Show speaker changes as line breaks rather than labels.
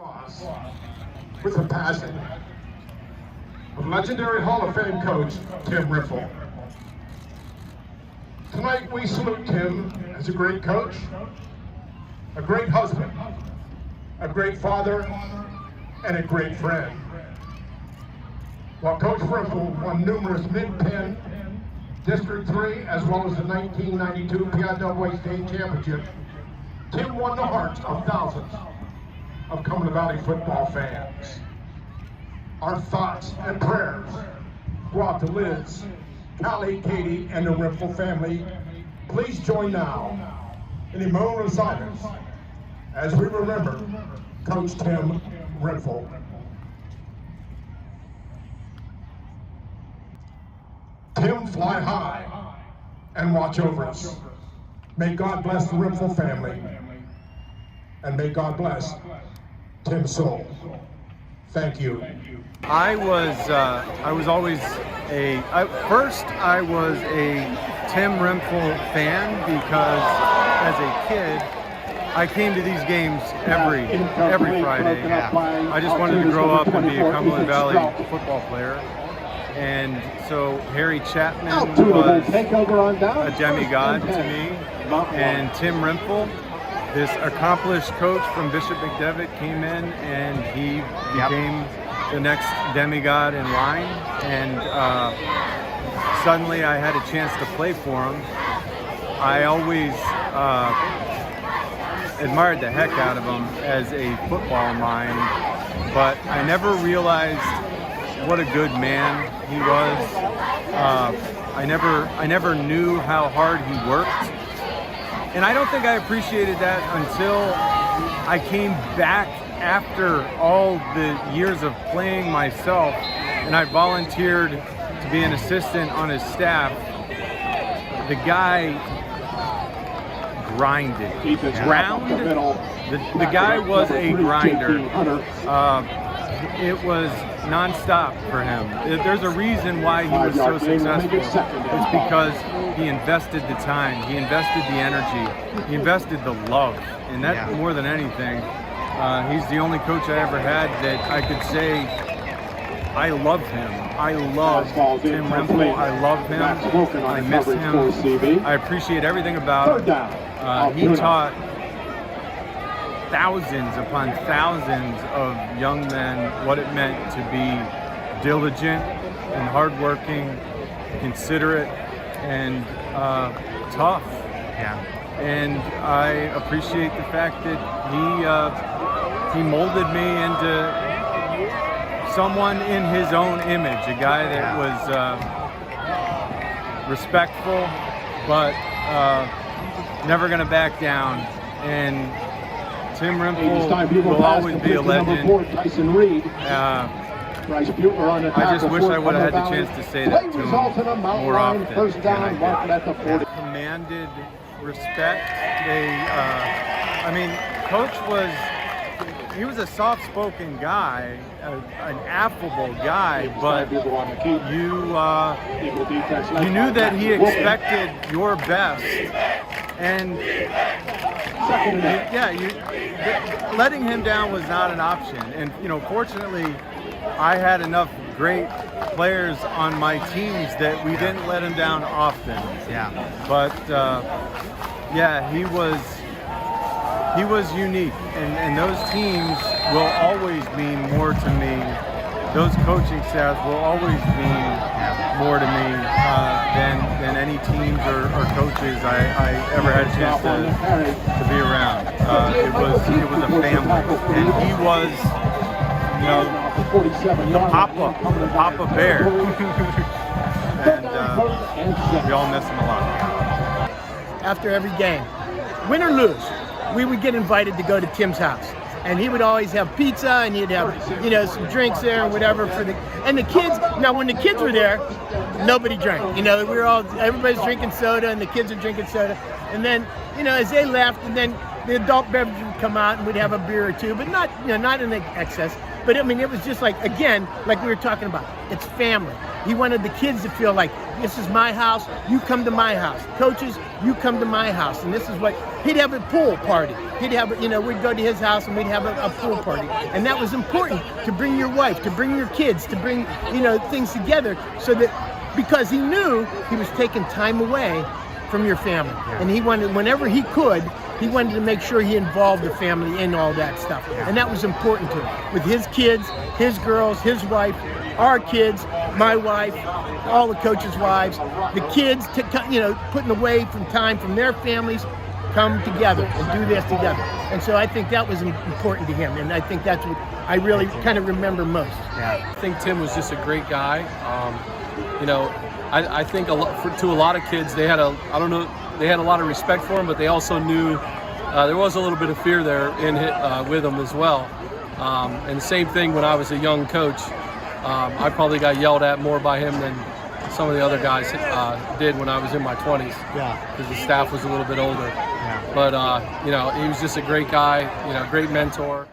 loss with the passing of legendary Hall of Fame coach Tim Rimpfel. Tonight we salute Tim as a great coach, a great husband, a great father, and a great friend. While Coach Rimpfel won numerous Mid-Penn, District 3, as well as the 1992 PIAA State Championship, Tim won the hearts of thousands of Cumberland Valley football fans. Our thoughts and prayers go out to Liz, Callie, Katie, and the Rimpfel family. Please join now in a moment of silence as we remember Coach Tim Rimpfel. Tim, fly high and watch over us. May God bless the Rimpfel family, and may God bless Tim's soul. Thank you.
I was always first I was a Tim Rimpfel fan because as a kid I came to these games every Friday. I just wanted to grow up and be a Cumberland Valley football player. And so Harry Chapman was a demigod to me, and Tim Rimpfel, this accomplished coach from Bishop McDevitt, came in and he became the next demigod in line, and suddenly I had a chance to play for him. I always admired the heck out of him as a football mind, but I never realized what a good man he was. I never knew how hard he worked, and I don't think I appreciated that until I came back after all the years of playing myself, and I volunteered to be an assistant on his staff. The guy grinded. The guy was a grinder. It was non-stop for him. There's a reason why he was so successful. It's because he invested the time, he invested the energy, he invested the love, and that more than anything. He's the only coach I ever had that I could say, I love him. I love Tim Rimpfel. I love him. I miss him. I appreciate everything about him. He taught thousands upon thousands of young men what it meant to be diligent and hardworking, considerate, and tough. And I appreciate the fact that he molded me into someone in his own image, a guy that was respectful, but never going to back down. And Tim Rimpfel will always be a legend. I just wish I would have had the chance to say that to him more often than I did. Commanded respect. Coach he was a soft-spoken guy, an affable guy, but you knew that he expected your best, and letting him down was not an option. And fortunately, I had enough great players on my teams that we didn't let him down often. But he was unique, and those teams will always mean more to me. Those coaching staffs will always mean more to me than any teams or coaches I ever had a chance to be around. It was a family, and he was, the Papa Bear, and we all miss him a lot.
After every game, win or lose, we would get invited to go to Tim's house, and he would always have pizza, and he'd have some drinks there and whatever for the kids. Now when the kids were there, nobody drank. Everybody's drinking soda, and the kids are drinking soda. And then as they left, and then the adult beverage would come out, and we'd have a beer or two, but not in excess. But I mean, it was just like, again, like we were talking about, it's family. He wanted the kids to feel like, this is my house, you come to my house. Coaches, you come to my house. And this is what, he'd have a pool party. He'd have, we'd go to his house and we'd have a pool party. And that was important, to bring your wife, to bring your kids, to bring, things together, so that, because he knew he was taking time away from your family. And he wanted, whenever he could, he wanted to make sure he involved the family in all that stuff. And that was important to him. With his kids, his girls, his wife, our kids, my wife, all the coaches' wives, the kids, putting away from time from their families, come together and do this together. And so I think that was important to him. And I think that's what I really kind of remember most.
Yeah. I think Tim was just a great guy. I think to a lot of kids, they had a lot of respect for him, but they also knew there was a little bit of fear there with him as well. And the same thing when I was a young coach. I probably got yelled at more by him than some of the other guys did when I was in my 20s.
Yeah.
Because the staff was a little bit older.
Yeah.
But he was just a great guy, great mentor.